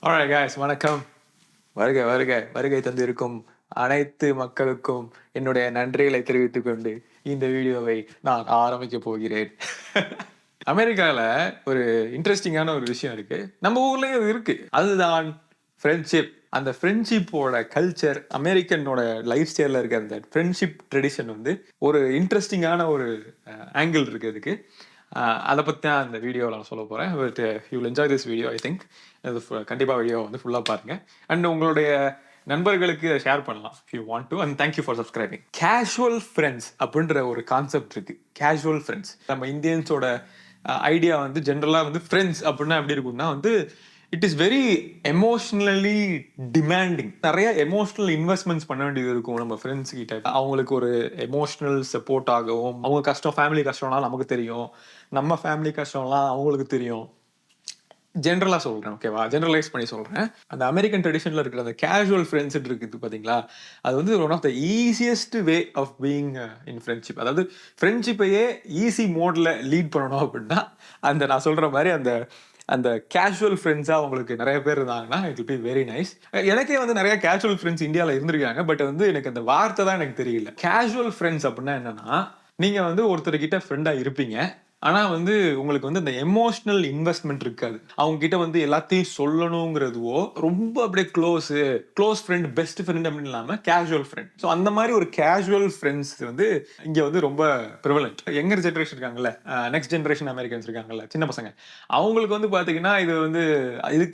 Alright guys, வணக்கம். வருக வருக வருகை தந்திருக்கும் அனைத்து மக்களுக்கும் என்னுடைய நன்றிகளை தெரிவித்துக் கொண்டு இந்த வீடியோவை நான் ஆரம்பிக்கப் போகிறேன். அமெரிக்கால ஒரு இன்ட்ரெஸ்டிங்கான ஒரு விஷயம் இருக்கு. நம்ம ஊர்லயும் அது இருக்கு. அதுதான் ஃப்ரெண்ட்ஷிப். அந்த ஃப்ரெண்ட்ஷிப்போட கல்ச்சர், அமெரிக்கனோட லைஃப் ஸ்டைல்ல இருக்க அந்த ஃப்ரெண்ட்ஷிப் ட்ரெடிஷன் வந்து ஒரு இன்ட்ரெஸ்டிங்கான ஒரு ஆங்கிள் இருக்கு அதுக்கு. அதை பற்றி தான் இந்த வீடியோவில் நான் சொல்ல போகிறேன். But you will enjoy this video. I think இது கண்டிப்பாக வீடியோ வந்து ஃபுல்லாக பாருங்கள். அண்ட் உங்களுடைய நண்பர்களுக்கு ஷேர் பண்ணலாம் if you want to. And thank you for subscribing. Casual friends அப்படின்ற ஒரு கான்செப்ட் இருக்கு. கேஷுவல் ஃப்ரெண்ட்ஸ் நம்ம இந்தியன்ஸோட ஐடியா வந்து ஜென்ரலாக வந்து ஃப்ரெண்ட்ஸ் அப்படின்னா எப்படி இருக்கும்னா வந்து it is very emotionally demanding. நிறைய எமோஷனல் இன்வெஸ்ட்மெண்ட்ஸ் பண்ண வேண்டியது இருக்கும் நம்ம ஃப்ரெண்ட்ஸ் கிட்ட. அவங்களுக்கு ஒரு எமோஷனல் சப்போர்ட் ஆகவும், அவங்க கஷ்டம், ஃபேமிலி கஷ்டம்லாம் நமக்கு தெரியும், நம்ம ஃபேமிலி கஷ்டம்லாம் அவங்களுக்கு தெரியும். ஜென்ரலாக சொல்கிறேன், ஓகேவா? ஜென்ரலைஸ் பண்ணி சொல்கிறேன். அந்த அமெரிக்கன் ட்ரெடிஷனில் இருக்கிற அந்த கேஷுவல் ஃப்ரெண்ட்ஸ் இருக்குது பார்த்தீங்களா, அது வந்து one of the easiest way of being in friendship. அதாவது ஃப்ரெண்ட்ஷிப்பையே ஈஸி மோடில் லீட் பண்ணணும் அப்படின்னா அந்த நான் சொல்கிற மாதிரி அந்த அந்த கேஷுவல் ஃப்ரெண்ட்ஸாக அவங்களுக்கு நிறைய பேர் இருந்தாங்கன்னா it will be very nice. எனக்கே வந்து நிறைய கேஷுவல் ஃப்ரெண்ட்ஸ் இந்தியாவில் இருந்திருக்காங்க. பட் வந்து எனக்கு அந்த வார்த்தை தான் எனக்கு தெரியல. கேஷுவல் ஃப்ரெண்ட்ஸ் அப்படின்னா என்னன்னா, நீங்கள் வந்து ஒருத்தர்கிட்ட ஃப்ரெண்டாக இருப்பீங்க, ஆனா வந்து உங்களுக்கு வந்து அந்த எமோஷனல் இன்வெஸ்ட்மெண்ட் இருக்காது. அவங்க கிட்ட வந்து எல்லாத்தையும் சொல்லணுங்கிறதுவோ, ரொம்ப அப்படியே க்ளோஸ் ஃப்ரெண்ட், பெஸ்ட் ஃப்ரெண்ட் அப்படின்னு இல்லாம கேஷுவல் ஃப்ரெண்ட். ஸோ அந்த மாதிரி ஒரு கேஷுவல் ஃப்ரெண்ட்ஸ் வந்து இங்க வந்து ரொம்ப ப்ரிவலண்ட். யங்கர் ஜென்ரேஷன் இருக்காங்கல்ல, நெக்ஸ்ட் ஜென்ரேஷன் அமெரிக்கன்ஸ் இருக்காங்கல்ல, சின்ன பசங்க, அவங்களுக்கு வந்து பாத்தீங்கன்னா இது வந்து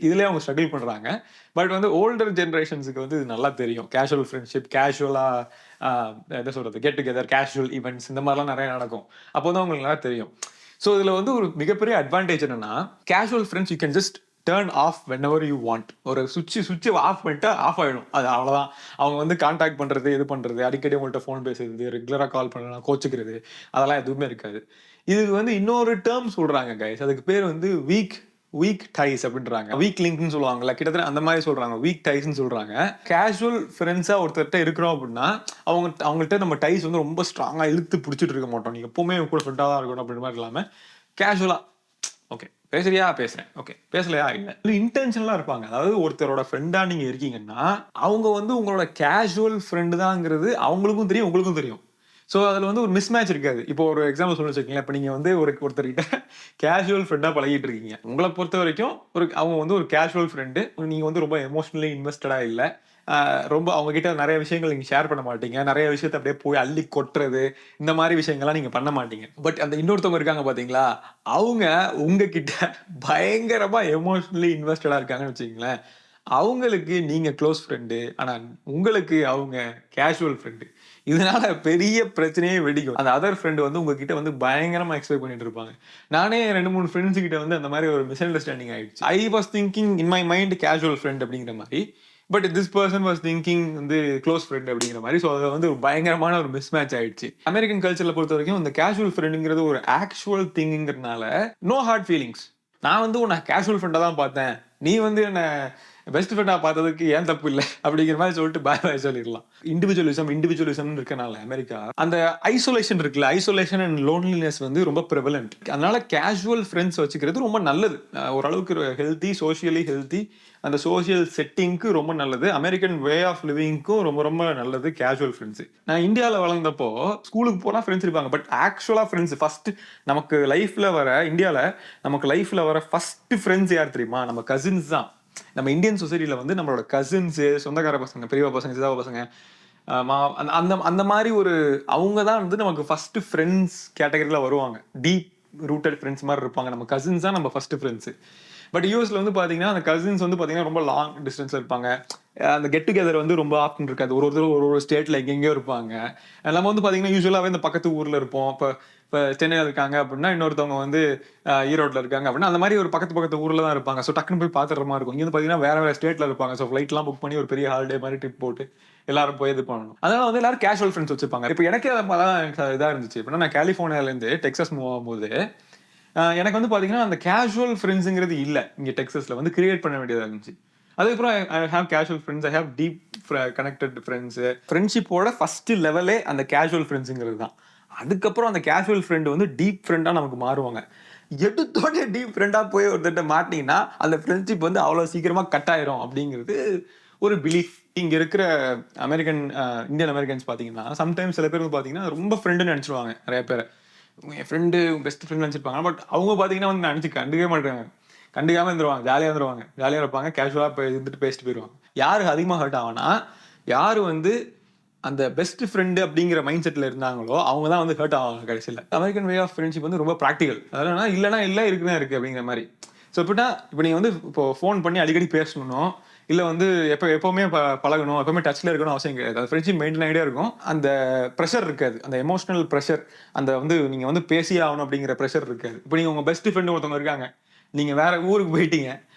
இதுலயே அவங்க ஸ்ட்ரகிள் பண்றாங்க. பட் வந்து ஓல்டர் ஜென்ரேஷன்ஸுக்கு வந்து இது நல்லா தெரியும். கேஷுவல் ஃப்ரெண்ட்ஷிப், கேஷுவலா என்ன சொல்றது, கெட் டுகெதர், கேஷுவல் ஈவெண்ட்ஸ் இந்த மாதிரிலாம் நிறைய நடக்கும். அப்போ தான் உங்களுக்கு நல்லா தெரியும். ஸோ இதில் வந்து ஒரு மிகப்பெரிய அட்வான்டேஜ் என்னன்னா, casual friends you can just turn of when ever you want. ஒரு சுவிட்ச் ஆஃப் பண்ணிட்டா ஆஃப் ஆகிடும். அது அவ்வளோதான். அவங்க வந்து கான்டாக்ட் பண்ணுறது, இது பண்ணுறது, அடிக்கடி உங்கள்கிட்ட ஃபோன் பேசுறது, ரெகுலராக கால் பண்ணலாம், கோச்சுக்கிறது, அதெல்லாம் எதுவுமே இருக்காது. இதுக்கு வந்து இன்னொரு டேர்ம் சொல்கிறாங்க கைஸ். அதுக்கு பேர் வந்து வீக் டைஸ் அப்படின்றாங்க. வீக் லிங்க்னு சொல்லுவாங்கல்ல, கிட்டத்தட்ட அந்த மாதிரி சொல்றாங்க. வீக் டைஸ்ன்னு சொல்றாங்க. கேஷுவல் ஃப்ரெண்ட்ஸா ஒருத்தர்கிட்ட இருக்கிறோம் அப்படின்னா, அவங்கள்ட்ட நம்ம டைஸ் வந்து ரொம்ப ஸ்ட்ராங்கா இழுத்து பிடிச்சிட்டு இருக்க மாட்டோம். நீங்க எப்பவுமே கூட ஃப்ரெண்டா தான் இருக்கணும் அப்படின்ற மாதிரி இல்லாம கேஷுவலா, ஓகே பேசுறியா, பேசுறேன், ஓகே பேசலையா, இல்ல, இன்டென்ஷனலா இருப்பாங்க. அதாவது ஒருத்தரோட ஃப்ரெண்டா நீங்க இருக்கீங்கன்னா, அவங்க வந்து உங்களோட கேஷுவல் ஃப்ரெண்டு தான்ங்கிறது அவங்களுக்கும் தெரியும், உங்களுக்கும் தெரியும். ஸோ அதில் வந்து ஒரு மிஸ் மேட்ச் இருக்காது. இப்போ ஒரு எக்ஸாம்பிள் சொல்லி வச்சுக்கீங்களேன். இப்போ நீங்கள் வந்து ஒருத்தர்கிட்ட கேஷுவல் ஃப்ரெண்டாக பழகிட்டு இருக்கீங்க. உங்களை பொறுத்த வரைக்கும் அவங்க வந்து ஒரு கேஷுவல் ஃப்ரெண்டு. நீங்கள் வந்து ரொம்ப எமோஷனலி இன்வெஸ்டடாக இல்லை, ரொம்ப அவங்க கிட்ட நிறைய விஷயங்கள் நீங்கள் ஷேர் பண்ண மாட்டீங்க, நிறைய விஷயத்தை அப்படியே போய் அள்ளி கொட்டுறது, இந்த மாதிரி விஷயங்கள்லாம் நீங்கள் பண்ண மாட்டீங்க. பட் அந்த இன்னொருத்தவங்க இருக்காங்க பார்த்தீங்களா, அவங்க உங்ககிட்ட பயங்கரமாக எமோஷனலி இன்வெஸ்டடாக இருக்காங்கன்னு வச்சுக்கீங்களேன். அவங்களுக்கு நீங்க க்ளோஸ் ஃப்ரெண்டு, ஆனா உங்களுக்கு அவங்க கேஷுவல் ஃப்ரெண்டு. இதனால பெரிய பிரச்சனையே வெடிக்கும். அந்த அதர் ஃப்ரெண்ட் வந்து உங்ககிட்ட வந்து பயங்கரமா எக்ஸ்பெக்ட் பண்ணிட்டு இருப்பாங்க. நானே 2, 3 ஃப்ரெண்ட்ஸ் கிட்ட வந்து அந்த மாதிரி ஒரு மிஸ் அண்டர்ஸ்டாண்டிங் ஆயிடுச்சு. I was thinking in my mind casual friend அப்படிங்கிற மாதிரி. But this person was thinking வந்து க்ளோஸ் ஃப்ரெண்ட் அப்படிங்கிற மாதிரி. ஸோ அது வந்து ஒரு பயங்கரமான ஒரு மிஸ் மேட்ச் ஆயிடுச்சு. அமெரிக்கன் கல்ச்சர்ல பொறுத்த வரைக்கும் இந்த கேஷுவல் ஃப்ரெண்டுங்கிறது ஒரு ஆக்சுவல் திங்கிறதுனால நோ ஹார்ட் ஃபீலிங்ஸ். நான் வந்து உன்னை கேஷுவல் ஃப்ரெண்டா தான் பார்த்தேன், நீ வந்து என்ன பெஸ்ட் ஃப்ரெண்டா பார்த்ததுக்கு ஏன் தப்பு இல்லை அப்படிங்கிற மாதிரி சொல்லிட்டு பாய் சொல்லிடலாம். இண்டிவிஜுவலிசம் இருக்கனால அமெரிக்கா அந்த ஐசோலேஷன் இருக்குல்ல, ஐசோலேஷன் அண்ட் லோன்லினஸ் வந்து ரொம்ப ப்ரிவலண்ட். அதனால கேஷுவல் ஃப்ரெண்ட்ஸ் வச்சுக்கிறது ரொம்ப நல்லது. ஓரளவுக்கு ஹெல்த்தி, சோஷியலி ஹெல்த்தி, அந்த சோஷியல் செட்டிங்க்கு ரொம்ப நல்லது. அமெரிக்கன் வே ஆஃப் லிவிங்க்கும் ரொம்ப ரொம்ப நல்லது கேஷுவல் ஃப்ரெண்ட்ஸ். நான் இந்தியாவில் வளர்ந்தப்போ ஸ்கூலுக்கு போனால் ஃப்ரெண்ட்ஸ் இருப்பாங்க. பட் ஆக்சுவலாக ஃப்ரெண்ட்ஸ் ஃபர்ஸ்ட் நமக்கு லைஃப்ல வர, இந்தியாவில் நமக்கு லைஃப்ல வர ஃபர்ஸ்ட் ஃப்ரெண்ட்ஸ் யார் தெரியுமா? நம்ம கசின்ஸ் தான். நம்ம இந்தியன் சொசைட்டில வந்து நம்மளோட கசின்ஸு, சொந்தக்கார பசங்க, பெரியப்பா பசங்க, சித்தப்பா பசங்க, அந்த அந்த மாதிரி ஒரு அவங்க தான் வந்து நமக்கு ஃபர்ஸ்ட் ஃப்ரெண்ட்ஸ் கேட்டகரியில் வருவாங்க. டீப் ரூட்டட் ஃப்ரெண்ட்ஸ் மாதிரி இருப்பாங்க. நம்ம கசின்ஸ் தான் நம்ம ஃபர்ஸ்ட் ஃப்ரெண்ட்ஸ். பட் யூஎஸ்ல வந்து பாத்தீங்கன்னா அந்த கசின்ஸ் வந்து பாத்தீங்கன்னா ரொம்ப லாங் டிஸ்டன்ஸ்ல இருப்பாங்க. அந்த கெட் டுகெதர் வந்து ரொம்ப ஆப்ஷன் இருக்காது. ஒருத்தர் ஒரு ஸ்டேட்ல எங்கெங்கயோ இருப்பாங்க. நம்ம வந்து பாத்தீங்கன்னா யூஸ்வலாவே இந்த பக்கத்து ஊர்ல இருப்போம். இப்போ சென்னையில் இருக்காங்க அப்படின்னா, இன்னொருத்தவங்க வந்து ஈரோட்டில் இருக்காங்க அப்படின்னா, அந்த மாதிரி ஒரு பக்கத்து ஊரில் தான் இருப்பாங்க. ஸோ டக்குன்னு போய் பார்த்துற மாதிரி இருக்கும். இங்கே வந்து பார்த்தீங்கன்னா வேற ஸ்டேட்டில் இருப்பாங்க. ஸோ ஃப்ளைட்லாம் புக் பண்ணி ஒரு பெரிய ஹாலிடே மாதிரி ட்ரிப் போட்டு எல்லாரும் போய் இது பண்ணணும். அதனால வந்து எல்லாரும் கேஷுவல் ஃப்ரெண்ட்ஸ் வச்சுப்பாங்க. இப்போ எனக்கே அதான் இதாக இருந்துச்சு. இப்போ நான் கலிஃபோர்னியாலேருந்து டெக்ஸஸ் மூவ் ஆகும்போது எனக்கு வந்து பார்த்தீங்கன்னா அந்த கேஷுவல் ஃப்ரெண்ட்ஸுங்கிறது இல்லை. இங்கே டெக்ஸஸில் வந்து கிரியேட் பண்ண வேண்டியதாக இருந்துச்சு. அதுக்கப்புறம் I have casual friends, I have deep connected friends. ஃப்ரெண்ட்ஷிப்போட ஃபர்ஸ்ட் லெவலே அந்த கேஷுவல் ஃப்ரெண்ட்ஸுங்கிறது தான். அதுக்கப்புறம் அந்த கேஷுவல் ஃப்ரெண்டு வந்து டீப் ஃப்ரெண்டாக நமக்கு மாறுவாங்க. எடுத்தோடனே டீப் ஃப்ரெண்டா போய் ஒருத்தட்ட மாட்டிங்கன்னா அந்த ஃப்ரெண்ட்ஷிப் வந்து அவ்வளோ சீக்கிரமா கட் ஆயிரும் அப்படிங்கிறது ஒரு பிலீஃப். இங்க இருக்கிற அமெரிக்கன் இந்தியன் அமெரிக்கன்ஸ் பார்த்தீங்கன்னா சம்டைம்ஸ் சில பேர் பார்த்தீங்கன்னா ரொம்ப ஃப்ரெண்டுன்னு நினச்சிருவாங்க. நிறைய பேர் என் ஃப்ரெண்டு பெஸ்ட் ஃப்ரெண்ட் நினச்சிருப்பாங்க. பட் அவங்க பார்த்தீங்கன்னா வந்து நினச்சி கண்டுக்கவே மாட்டாங்க. கண்டுக்காம இருந்துருவாங்க, ஜாலியாக இருந்துருவாங்க, ஜாலியாக இருப்பாங்க, கேஷுவலாக போய் இருந்துட்டு பேசிட்டு போயிடுவாங்க. யாருக்கு அதிகமாக ஹர்ட் ஆகும்னா யார் வந்து அந்த பெஸ்ட் ஃப்ரெண்டு அப்படிங்கிற மைண்ட் செட்டில் இருந்தாங்களோ அவங்க தான் வந்து ஹர்ட் ஆவாங்க கடைசியில். அமெரிக்கன் வே ஆஃப் ஃப்ரெண்ட்ஷிப் வந்து ரொம்ப ப்ராக்டிக்கல். அதனால இல்லைனா இல்லை, இருக்குதான் இருக்குது அப்படிங்கிற மாதிரி. ஸோ இப்போ நீங்கள் வந்து இப்போ ஃபோன் பண்ணி அடிக்கடி பேசணும், இல்லை வந்து எப்போவுமே பழகணும், எப்போவுமே டச்சில் இருக்கணும் அவசியம் கிடையாது. அது ஃப்ரெண்ட்ஷிப் மெயின்டைன் ஆகிட்டே இருக்கும். அந்த ப்ரெஷர் இருக்காது, அந்த எமோஷனல் ப்ரெஷர், அந்த வந்து நீங்கள் வந்து பேசியே ஆகணும் அப்படிங்கிற ப்ரெஷர் இருக்காது. இப்போ நீங்கள் உங்கள் பெஸ்ட் ஃப்ரெண்டு ஒருத்தவங்க இருக்காங்க, நீங்கள் வேற ஊருக்கு போயிட்டீங்க,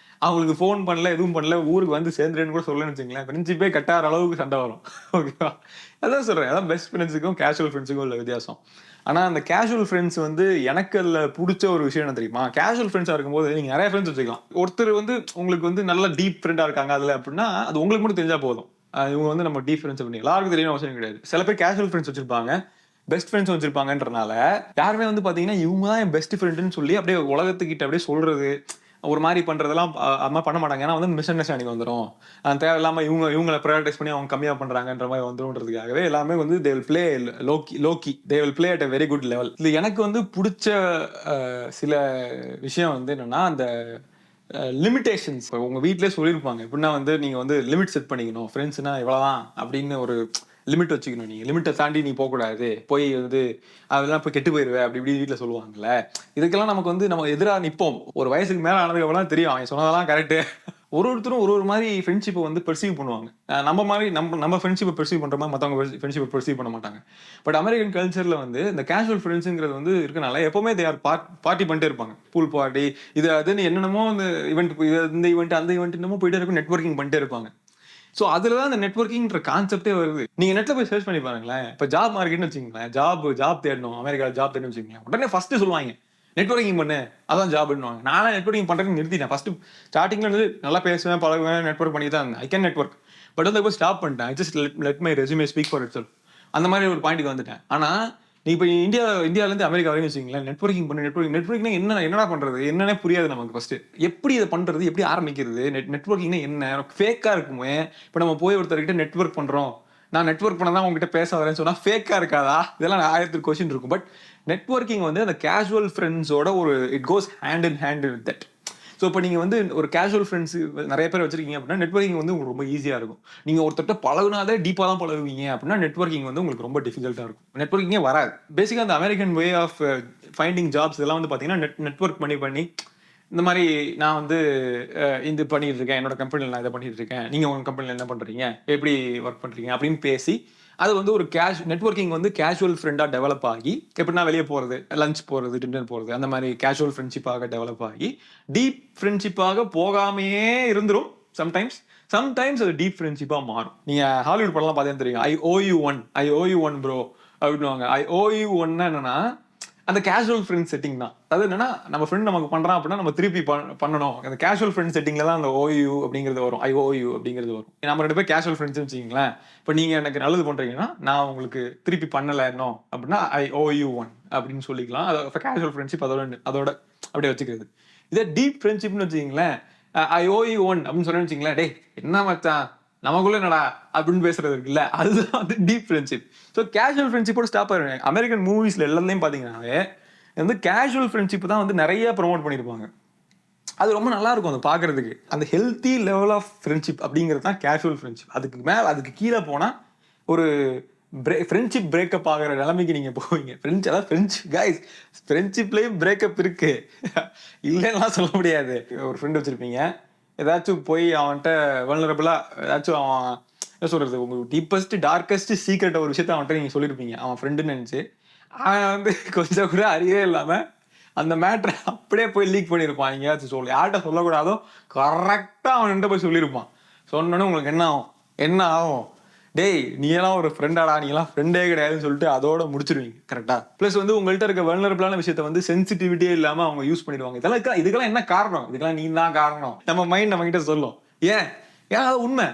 அவங்களுக்கு ஃபோன் பண்ணல, எதுவும் பண்ணல, ஊருக்கு வந்து சேர்ந்துருன்னு கூட சொல்லணும்னு வச்சுங்களேன், ஃப்ரெண்ட்ஷிப்பே கட்டாகிற அளவுக்கு சண்டை வரும். ஓகேவா? அதான் சொல்கிறேன், அதான் பெஸ்ட் ஃப்ரெண்ட்ஸுக்கும் கேஷுவல் ஃப்ரெண்ட்ஸுக்கும் உள்ள வித்தியாசம். ஆனால் அந்த கேஷுவல் ஃப்ரெண்ட்ஸ் வந்து எனக்கு அதில் பிடிச்ச ஒரு விஷயம் என்ன தெரியுமா? கேஷுவல் ஃப்ரெண்ட்ஸாக இருக்கும்போது நீங்கள் நிறைய ஃப்ரெண்ட்ஸ் வச்சுக்கலாம். ஒருத்தர் வந்து உங்களுக்கு வந்து நல்ல டீப் ஃப்ரெண்டாக இருக்காங்க அதில் அப்படின்னா அது உங்களுக்கு மட்டும் தெரிஞ்சால் போதும். இவங்க வந்து நம்ம டீப் ஃப்ரெண்ட்ஸ் பண்ணி எல்லாருக்கும் தெரியணும் அவசியம் கிடையாது. சில பேர் கேஷுவல் ஃப்ரெண்ட்ஸ் வச்சிருப்பாங்க, பெஸ்ட் ஃப்ரெண்ட்ஸ் வச்சிருப்பாங்கன்றனால யாருமே வந்து பார்த்தீங்கன்னா இவங்க தான் என் பெஸ்ட் ஃப்ரெண்டுன்னு சொல்லி அப்படியே உலகத்துக்கிட்ட அப்படியே சொல்றது, ஒரு மாதிரி பண்றதெல்லாம் அது மாதிரி பண்ண மாட்டாங்க. ஏன்னா வந்து மிஸ் அண்டர்ஸ்டாண்டிங் வந்துடும். தேவையில்லாம இவங்களை ப்ரையாரிட்டைஸ் பண்ணி அவங்க கம்மியாக பண்றாங்கன்ற மாதிரி வந்துருன்றதுக்காகவே எல்லாமே வந்து தே வில் பிளே லோக்கி they will play at a very good level. இது எனக்கு வந்து பிடிச்ச சில விஷயம் வந்து என்னன்னா அந்த லிமிடேஷன்ஸ். உங்க வீட்டிலே சொல்லியிருப்பாங்க எப்படின்னா வந்து நீங்க வந்து லிமிட் செட் பண்ணிக்கணும், ஃப்ரெண்ட்ஸ்னா இவ்வளவுதான் அப்படின்னு ஒரு லிமிட் வச்சுக்கணும். நீங்க லிமிட்டை தாண்டி நீ போகக்கூடாது, போய் வந்து அதெல்லாம் போய் கெட்டு போயிருவேன் அப்படி இப்படி வீட்டில் சொல்லுவாங்கல்ல. இதுக்கெல்லாம் நமக்கு வந்து நம்ம எதிராக நிற்போம். ஒரு வயசுக்கு மேலே ஆனதுக்கு அப்புறம் தெரியும் அவன் சொன்னதெல்லாம் கரெக்டு. ஒருத்தரும் ஒரு மாதிரி ஃப்ரெண்ட்ஷிப்பை வந்து பெர்சீவ் பண்ணுவாங்க. நம்ம மாதிரி நம்ம ஃப்ரெண்ட்ஷிப்பை பெர்சீவ் பண்ணுற மாதிரி மற்றவங்க ஃப்ரெண்ட்ஷிப்பை பெர்சீவ் பண்ண மாட்டாங்க. பட் அமெரிக்கன் கல்ச்சரில் வந்து இந்த கேஷுவல் ஃப்ரெண்ட்ஸுங்கிறது வந்து இருக்கனால எப்போவுமே தே ஆர் பார்ட்டி பண்ணிட்டே இருப்பாங்க. பூல் பார்ட்டி இது அதுன்னு என்னென்னமோ இந்த ஈவெண்ட், இந்த ஈவெண்ட் அந்த ஈவெண்ட் என்னமோ போயிட்டே இருக்கும், நெட்வொர்க்கிங் பண்ணிட்டே இருப்பாங்க. ஸோ அதுல தான் அந்த நெட்வொர்க்கிங்ன்ற கான்செப்டே வருது. நீங்க நெட்ல போய் சர்ச் பண்ணி பாருங்களேன். இப்போ ஜாப் மார்க்கெட்னு வச்சுக்கோங்களேன், ஜாப் தேடணும், அமெரிக்காவில் ஜாப் தேடணும்னு வச்சுக்கோங்களேன், உடனே ஃபர்ஸ்ட் சொல்லுவாங்க நெட்வொர்க்கிங் பண்ணு, அதான் ஜாப்னுவாங்க. நானும் நெட்வொர்க்கிங் பண்றதுன்னு நிறுத்திட்டேன். ஃபர்ஸ்ட் ஸ்டார்டிங்ல இருந்து நல்லா பேசுவேன், பழகுவேன், நெட்வொர்க் பண்ணி தான் இருந்தேன். I can network. பட் வந்து இப்போ ஸ்டாப் பண்ணிட்டேன். I just let my resume speak for it self. அந்த மாதிரி ஒரு பாயிண்ட்டுக்கு வந்துட்டேன். ஆனா நீ இப்போ இந்தியாவிலேருந்து அமெரிக்கா வரைக்கும் வச்சுக்கீங்களேன், நெட்வொர்க்கிங் பண்ணு, நெட்வொர்க்கிங்னா என்னடா பண்றது, என்னன்னே புரியாது நமக்கு. ஃபர்ஸ்ட் எப்படி இதை பண்றது, எப்படி ஆரம்பிக்கிறது, நெட்வொர்க்கிங்னா என்ன, ஃபேக்கா இருக்குமே. இப்போ நம்ம போய் ஒருத்தர்கிட்ட நெட்வொர்க் பண்றோம், நான் நெட்வொர்க் பண்ண தான் உங்ககிட்ட பேச வரேன்னு சொன்னா ஃபேக்கா இருக்காதா? இதெல்லாம் 1000 கொஸ்டின் இருக்கும். பட் நெட்வொர்க்கிங் வந்து அந்த கேஷுவல் ஃப்ரெண்ட்ஸோட ஒரு it goes hand in hand with that. So இப்போ நீங்கள் வந்து ஒரு கேஷுவல் ஃப்ரெண்ட்ஸ் நிறைய பேர் வச்சிருக்கீங்க அப்படின்னா நெட்வொர்க்கிங் வந்து உங்களுக்கு ரொம்ப ஈஸியாக இருக்கும். நீங்கள் ஒருத்தட்ட பழகுனாதே டீப்பாக தான் பழகுவீங்க அப்படின்னா நெட்வொர்க்கிங் வந்து உங்களுக்கு ரொம்ப டிஃபிகல்ட்டாக இருக்கும். நெட்வொர்க்கிங்கே வராது. பேசிக்காக அந்த American way of finding jobs இதெல்லாம் வந்து பார்த்தீங்கன்னா நெட்வொர்க் பண்ணி இந்த மாதிரி நான் வந்து இது பண்ணிட்டு இருக்கேன், என்னோட கம்பெனியில் நான் இதை பண்ணிட்டு இருக்கேன், நீங்கள் உங்கள் கம்பெனியில் என்ன பண்ணுறீங்க, எப்படி ஒர்க் பண்ணுறீங்க அப்படின்னு பேசி அது வந்து ஒரு நெட்வொர்க்கிங் வந்து கேஷுவல் ஃப்ரெண்டாக டெவலப் ஆகி எப்படின்னா வெளியே போகிறது, லஞ்ச் போகிறது, டின்னர் போகிறது, அந்த மாதிரி கேஷுவல் ஃப்ரெண்ட்ஷிப்பாக டெவலப் ஆகி டீப் ஃப்ரெண்ட்ஷிப்பாக போகாமையே இருந்துரும். சம்டைம்ஸ் அது டீப் ஃப்ரெண்ட்ஷிப்பாக மாறும். நீங்கள் ஹாலிவுட் படம்லாம் பார்த்தீங்கன்னா தெரியும், ஐ ஓ யூ ஒன் ப்ரோ அப்படின்னுவாங்க. ஐ ஓ யூ ஒன்னா என்னன்னா அந்த கேஷுவல் ஃப்ரெண்ட் செட்டிங் தான். அது என்னன்னா நம்ம ஃப்ரெண்ட் நமக்கு பண்றான் அப்படின்னா நம்ம திருப்பி பண்ணணும். அந்த கேஷுவல் ஃப்ரெண்ட் செட்டிங்ல தான் அந்த ஓயூ அப்படிங்கிறது வரும், ஐ ஓ யூ அப்படிங்கிறது வரும். நம்ம 2 பேர் கேஷுவல் ஃப்ரெண்ட்ஸ் வச்சுக்கீங்களேன். இப்போ நீங்க எனக்கு நல்லது பண்றீங்கன்னா நான் உங்களுக்கு திருப்பி பண்ணல இன்னும் அப்படின்னா ஐ ஓ யூ ஒன் அப்படின்னு சொல்லிக்கலாம். அது கேஷுவல் ஃப்ரெண்ட்ஷிப் அதோட அப்படியே வச்சுக்கிறது. இதே டீப் ஃப்ரெண்ட்ஷிப்னு வச்சுக்கீங்களேன், ஐ ஓ யூ ஒன் அப்படின்னு சொன்னேன்னு வச்சுங்களேன், டே என்ன மச்சான் நமக்குள்ள என்னடா அப்படின்னு பேசுறது இருக்குல்ல, அதுதான் வந்து டீப் ஃப்ரெண்ட்ஷிப். ஸோ கேஷுவல் ஃப்ரெண்ட்ஷிப்போட ஸ்டாப் ஆயிருங்க. அமெரிக்கன் மூவிஸ்ல எல்லாத்தையும் பார்த்தீங்கன்னாவே வந்து கேஷுவல் ஃப்ரெண்ட்ஷிப் தான் வந்து நிறைய ப்ரொமோட் பண்ணியிருப்பாங்க. அது ரொம்ப நல்லா இருக்கும் அது பார்க்கறதுக்கு. அந்த ஹெல்த்தி லெவல் ஆஃப் ஃப்ரெண்ட்ஷிப் அப்படிங்கிறது தான் கேஷுவல் ஃப்ரெண்ட்ஷிப். அதுக்கு கீழே போனால் ஒரு ஃப்ரெண்ட்ஷிப் பிரேக்கப் ஆகிற நிலைமைக்கு நீங்கள் போவீங்க. ஃப்ரெண்ட்ஷிப்லேயும் பிரேக்கப் இருக்கு, இல்லைன்னா சொல்ல முடியாது. ஒரு ஃப்ரெண்ட் வச்சிருப்பீங்க, ஏதாச்சும் போய் அவன்கிட்ட வல்னரபிளாக ஏதாச்சும் அவன் என்ன சொல்கிறது, உங்கள் டீப்பஸ்ட் டார்க்கஸ்ட் சீக்ரெட் ஒரு விஷயத்த அவன்கிட்ட நீங்கள் சொல்லியிருப்பீங்க, அவன் ஃப்ரெண்டுன்னு நினச்சி. அவன் வந்து கொஞ்சம் கூட அறிவே இல்லாமல் அந்த மேட்ரை அப்படியே போய் லீக் பண்ணியிருப்பான். எங்கேயாச்சும் யார்கிட்ட சொல்லக்கூடாதோ கரெக்டாக அவன்கிட்ட போய் சொல்லியிருப்பான். சொன்னோன்னே உங்களுக்கு என்ன ஆகும், டேய் நீ எல்லாம் ஒரு ஃப்ரெண்டாடா, நீ எல்லாம் ஃப்ரெண்டே கிடையாதுன்னு சொல்லிட்டு அதோட முடிச்சிருவீங்க கரெக்டா. பிளஸ் வந்து உங்கள்கிட்ட இருக்க வல்னரபிளான விஷயத்த வந்து சென்சிட்டிவிட்டியே இல்லாம அவங்க யூஸ் பண்ணிடுவாங்க. இதுக்கெல்லாம் என்ன காரணம், இதுக்கெல்லாம் நீ தான் காரணம், நம்ம மைண்ட் நம்ம கிட்ட சொல்லும். ஏன் அது உண்மை.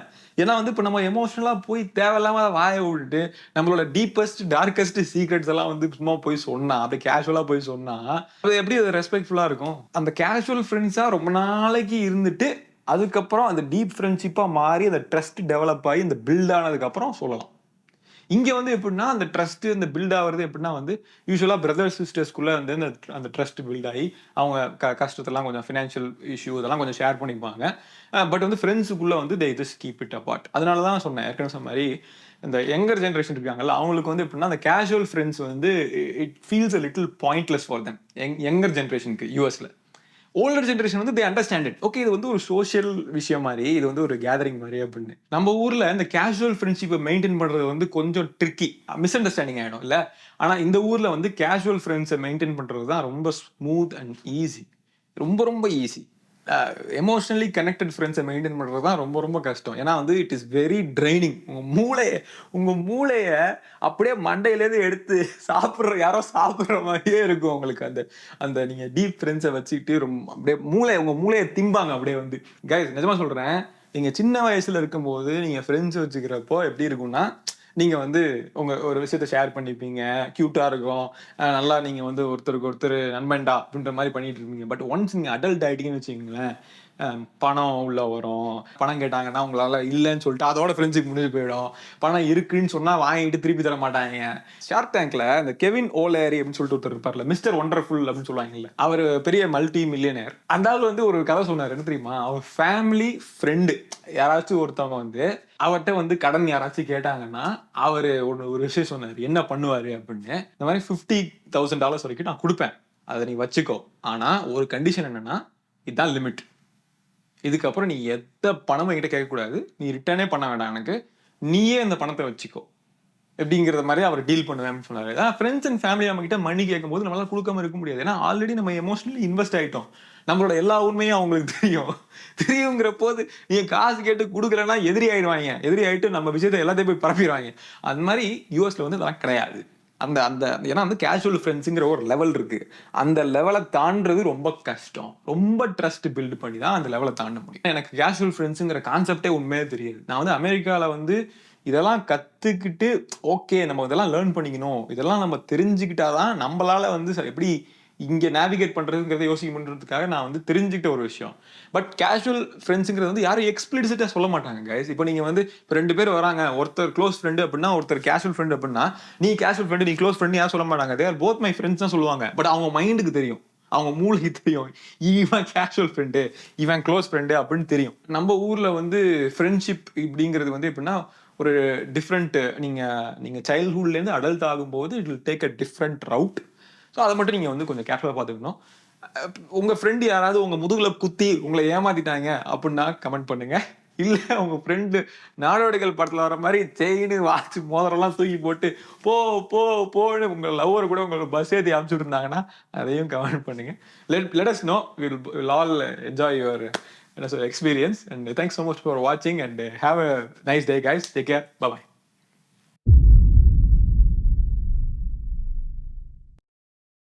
ஏன்னா வந்து இப்போ நம்ம எமோஷனலா போய் தேவையில்லாம வாயை விட்டுட்டு நம்மளோட டீப்பஸ்ட் டார்க்கஸ்ட் சீக்ரெட்ஸ் எல்லாம் வந்து சும்மா போய் சொன்னா, அப்படியே கேஷுவலா போய் சொன்னா அது எப்படி அது ரெஸ்பெக்ட்ஃபுல்லா இருக்கும்? அந்த கேஷுவல் ஃப்ரெண்ட்ஸா ரொம்ப நாளைக்கு இருந்துட்டு அதுக்கப்புறம் அந்த டீப் ஃப்ரெண்ட்ஷிப்பா மாறி அந்த ட்ரஸ்ட் டெவலப் ஆகி இந்த பில்ட் ஆனதுக்கு அப்புறம் சொல்லலாம். இங்க வந்து எப்படின்னா அந்த ட்ரஸ்ட் இந்த பில்ட் ஆகுறது எப்படின்னா வந்து யூஸ்வலா பிரதர்ஸ் சிஸ்டர்ஸ்குள்ள வந்து அந்த ட்ரஸ்ட் பில்ட் ஆகி அவங்க கஷ்டத்தெல்லாம் கொஞ்சம் ஃபினான்ஷியல் இஷ்யூ இதெல்லாம் கொஞ்சம் ஷேர் பண்ணிப்பாங்க. பட் வந்து ஃப்ரெண்ட்ஸுக்குள்ள வந்து they just keep it apart. அதனால தான் சொன்னேன் ஏற்கனவே சொன்ன மாதிரி இந்த யங்கர் ஜென்ரேஷன் இருக்காங்கல்ல அவங்களுக்கு வந்து எப்படின்னா அந்த கேஷுவல் ஃப்ரெண்ட்ஸ் வந்து it feels a little pointless for them. Younger ஜென்ரேஷனுக்கு யூஎஸ்ல ஓல்டர் ஜென்ரேஷன் வந்து தே அண்டர்ஸ்டாண்ட் இட். ஓகே இது வந்து ஒரு சோஷியல் விஷயம் மாதிரி, இது வந்து ஒரு கேதரிங் மாதிரி அப்படின்னு. நம்ம ஊர்ல இந்த கேஷுவல் ஃப்ரெண்ட்ஷிப்பை மெயின்டைன் பண்றது வந்து கொஞ்சம் ட்ரிக்கி, மிஸ் அண்டர்ஸ்டாண்டிங் ஆயிடும் இல்ல. ஆனா இந்த ஊர்ல வந்து கேஷுவல் ஃப்ரெண்ட்ஸை மெயின்டைன் பண்றது தான் ரொம்ப ஸ்மூத் அண்ட் ஈஸி. ரொம்ப ரொம்ப ஈஸி. எமோஷனலி கனெக்டட் ஃப்ரெண்ட்ஸை மெயின்டைன் பண்ணுறது தான் ரொம்ப ரொம்ப கஷ்டம். ஏன்னா வந்து இட் இஸ் வெரி ட்ரைனிங். உங்கள் மூளையை அப்படியே மண்டையிலேருந்து எடுத்து யாரோ சாப்பிட்ற மாதிரியே இருக்கும் உங்களுக்கு. அந்த அந்த நீங்கள் டீப் ஃப்ரெண்ட்ஸை வச்சுக்கிட்டு ரொம்ப அப்படியே உங்கள் மூளையை திம்பாங்க அப்படியே வந்து. கைஸ் நிஜமாக சொல்கிறேன், நீங்கள் சின்ன வயசில் இருக்கும்போது நீங்கள் ஃப்ரெண்ட்ஸ் வச்சுக்கிறப்போ எப்படி இருக்கும்னா நீங்கள் வந்து உங்கள் ஒரு விஷயத்த ஷேர் பண்ணிப்பீங்க, க்யூட்டாக இருக்கும், நல்லா நீங்கள் வந்து ஒருத்தருக்கு ஒருத்தர் நண்பன்டா அப்படின்ற மாதிரி பண்ணிட்டு இருப்பீங்க. பட் ஒன்ஸ் நீங்கள் அடல்ட் ஆகிட்டீங்கன்னு வச்சுக்கோங்களேன், பணம் உள்ள வரும். பணம் கேட்டாங்கன்னா உங்களால் இல்லைன்னு சொல்லிட்டு அதோட ஃப்ரெண்ட்ஷிப் முடிஞ்சு போயிடும். பணம் இருக்குன்னு சொன்னால் வாங்கிட்டு திருப்பி தர மாட்டாங்க. ஷார்க் டேங்க்ல இந்த கெவின் ஓலேரி அப்படின்னு சொல்லிட்டு ஒருத்தர் இருப்பார்ல, மிஸ்டர் ஒண்டர்ஃபுல் அப்படின்னு சொல்லுவாங்கல்ல, அவர் பெரிய மல்டி மில்லியனர். அந்த ஆள் வந்து ஒரு கதை சொன்னார். என்ன தெரியுமா? அவர் ஃபேமிலி ஃப்ரெண்டு யாராச்சும் ஒருத்தவங்க வந்து அவர்கிட்ட வந்து கடன் யாராச்சும் கேட்டாங்கன்னா அவர் ஒரு விஷயம் சொன்னார். என்ன பண்ணுவாரு அப்படின்னு, இந்த மாதிரி $50,000 வரைக்கும் நான் கொடுப்பேன், அதை நீ வச்சுக்கோ. ஆனா ஒரு கண்டிஷன் என்னன்னா, இதுதான் லிமிட். இதுக்கப்புறம் நீ எந்த பணமும் என்கிட்ட கேட்கக்கூடாது, நீ ரிட்டர்னே பண்ண வேண்டாம் எனக்கு, நீயே இந்த பணத்தை வச்சுக்கோ எப்படிங்கிற மாதிரி அவர் டீல் பண்ணுவேன்னு சொன்னாரு. ஃப்ரெண்ட்ஸ் அண்ட் ஃபேமிலி நம்ம கிட்ட மணி கேட்கும்போது நம்மளால கொடுக்காம இருக்க முடியாது. ஏன்னா ஆல்ரெடி நம்ம எமோஷனலி இன்வெஸ்ட் ஆகிட்டோம். நம்மளோட எல்லா உண்மையும் அவங்களுக்கு தெரியுங்கிற போது நீங்க காசு கேட்டு கொடுக்கலன்னா எதிரி ஆயிடுவாங்க. எதிரி ஆயிட்டு நம்ம விஷயத்தை எல்லாத்தையும் போய் பரப்பிடுவாங்க. அந்த மாதிரி யூஎஸ்ல வந்து அதெல்லாம் கிடையாது. அந்த அந்த ஏன்னா வந்து கேஷுவல் ஃப்ரெண்ட்ஸுங்கிற ஒரு லெவல் இருக்கு. அந்த லெவலை தாண்டது ரொம்ப கஷ்டம். ரொம்ப ட்ரஸ்ட் பில்ட் பண்ணி தான் அந்த லெவலை தாண்ட முடியும். எனக்கு கேஷுவல் ஃப்ரெண்ட்ஸுங்கிற கான்செப்டே உண்மையே தெரியாது. நான் வந்து அமெரிக்காவில் வந்து இதெல்லாம் கற்றுக்கிட்டு ஓகே நம்ம இதெல்லாம் லேர்ன் பண்ணிக்கணும், இதெல்லாம் நம்ம தெரிஞ்சுக்கிட்டாதான் நம்மளால வந்து எப்படி இங்கே நேவிகேட் பண்ணுறதுங்கிறத யோசிக்க பண்ணுறதுக்காக நான் வந்து தெரிஞ்சுக்கிட்ட ஒரு விஷயம். பட் கேஷுவல் ஃப்ரெண்ட்ஸுங்கிறது வந்து யாரும் எக்ஸ்பிளிசிட்டாக சொல்ல மாட்டாங்க கைஸ். இப்போ நீங்கள் வந்து இப்போ 2 பேர் வராங்க, ஒருத்தர் க்ளோஸ் ஃப்ரெண்டு அப்படின்னா ஒருத்தர் கேஷுவல் ஃப்ரெண்டு அப்படின்னா, நீ கேஷுவல் ஃப்ரெண்டு நீ க்ளோஸ் ஃப்ரெண்டு யாரும் சொல்ல மாட்டாங்க. They are both my friends தான் சொல்லுவாங்க. பட் அவங்க மைண்டுக்கு தெரியும், அவங்க மூளைக்கு தெரியும், இவன் கேஷுவல் ஃப்ரெண்டு இவன் க்ளோஸ் ஃப்ரெண்டு அப்படின்னு தெரியும். நம்ம ஊரில் வந்து ஃப்ரெண்ட்ஷிப் இப்படிங்கிறது வந்து எப்படின்னா ஒரு டிஃப்ரெண்ட், நீங்கள் சைல்ட்ஹுட்லேருந்து அடல்ட் ஆகும்போது it will take a different route. So அதை மட்டும் நீங்கள் வந்து கொஞ்சம் கேர்ஃபுல்லாக பார்த்துக்கணும். உங்கள் ஃப்ரெண்டு யாராவது உங்கள் முதுகில் குத்தி உங்களை ஏமாத்திட்டாங்க அப்படின்னா கமெண்ட் பண்ணுங்க. இல்லை உங்கள் ஃப்ரெண்டு நாடோடிகள் படத்தில் வர மாதிரி செயின் வாட்ச் மோதிரம்லாம் தூக்கி போட்டு போ போ போன்னு உங்கள் லவ்வர் கூட உங்களுக்கு பஸ் ஏற்றி அனுப்பிச்சுட்டு இருந்தாங்கன்னா அதையும் கமெண்ட் பண்ணுங்க. Let us know. Will all enjoy your experience, and thanks so much for watching, and have a nice day guys. Take care. Bye bye.